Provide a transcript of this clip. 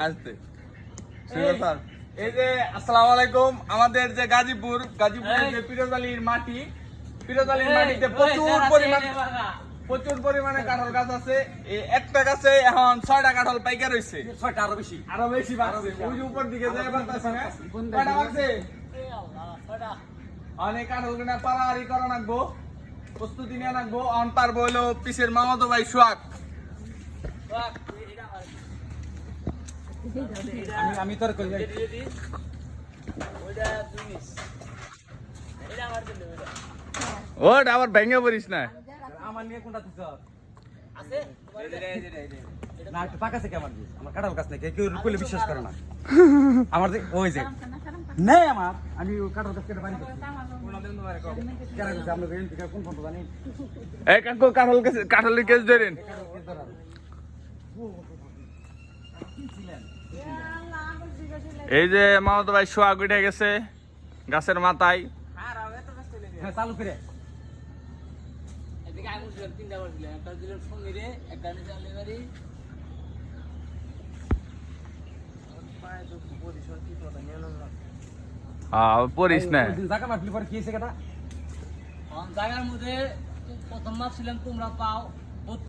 আসতে স্যার এই যে আসসালামু আলাইকুম আমাদের যে গাজীপুরের যে পিরোজআলীর মাটিতে প্রচুর পরিমাণে কাঁঠাল গাছ আছে। একটা গাছে এখন 6টা কাঁঠাল পাইকা রয়েছে। 6টা আরো বেশি বাড়ছে। ওই যে উপর দিকে যায় বাড়তেছে না? কয়টা বাড়ছে? অনেক কাঁঠাল কিনা পারাহারি করা লাগবো, প্রস্তুতি নিয়ে লাগবো। অন পারবো হলো পিসের মামাতো ভাই সোহাগ। আমি তোর কই যাই ওটা আবার ভেঙে পড়িস না। আমার নিয়ে কোনটা দিছ আছে না একটু পাকা আছে কি আমার কাঁঠাল গাছ নাই কেউ কইলে বিশ্বাস করে না আমার ওই যে নেই আমার আমি কাঁঠাল গাছ কেটে বাড়ি করছি কেন করছি আপনি কোন ফোন জানি এই কাকু কাঁঠালের কেস ধরেন। এই যে মামাতো ভাই সোহাগ উঠে গেছে গাছের মাথায়। হ্যাঁ চালু করে পড়িস না। জায়গা মাপলি পরে কি হয়েছে কেটা জায়গার মধ্যে প্রথম মাপ ছিলাম তোমরা পাও